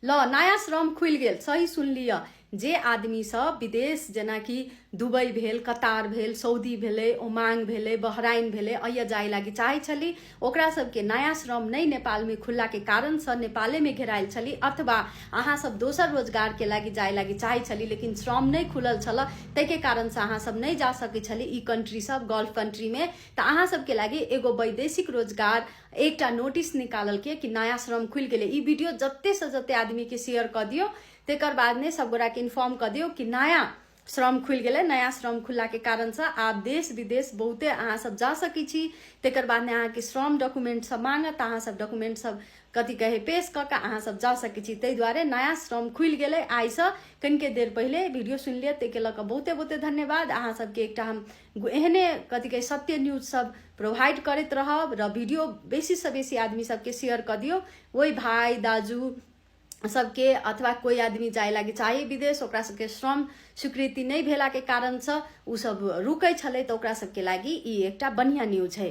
ल नयाँ श्रम खुल गेल, सही सुनलिए। जे आदमी सब विदेश जेना कि दुबई भेल, कतार भेल, सऊदी भेले, ओमान भेले, बहराइन भेले अय जाय लागि चाहै छली, ओकरा सबके नया श्रम नहीं नेपाल में खुल्ला के कारण से नेपाले में घेरायल छली, अथवा अहाँ सब दोसर रोजगार के लागि जाय लागि चाहै छली लेकिन श्रम नहीं खुलल छल, तै के कारण से अहाँ सब नहीं जा सकै छली ई कंट्री सब, गल्फ कंट्री में। त अहाँ सब के लागि एगो वैदेशिक रोजगार एकटा नोटिस निकालल के कि नया श्रम खुल गेले। ई वीडियो जत्ते से जत्ते आदमी के शेयर कर दियो, तेकर बाद में सब गोरा के इन्फॉर्म कर दियो कि नया श्रम खुल गेले। नया श्रम खुला के कारण से आप देश विदेश बहुते अहाँ सब जा सकी छी। तेकर बाद में अहाँ के श्रम डॉक्यूमेंट सब मांगत, अहाँ सब डॉक्यूमेंट सब कथी कहे पेश क के अहाँ सब जा सकी छी। तै द्वारे नया श्रम खुल गेले। आई से कनिके देर पहले वीडियो सुन लिए, ते के लक बहुते बहुते धन्यवाद। अहाँ सब के एकटा हम एहने कथी कहे सत्य न्यूज सब प्रोवाइड करत रहब, र वीडियो बेसी से बेसी आदमी सबके शेयर कर दियो। वही भाई दाजू सबके अथवा कोई आदमी जाए लागि चाहे विदेश, ओकरा सबके श्रम स्वीकृति नहीं भेला के कारण से उ सब रुकै छलै, त ओकरा सबके लागि ई एकटा बढ़िया न्यूज है।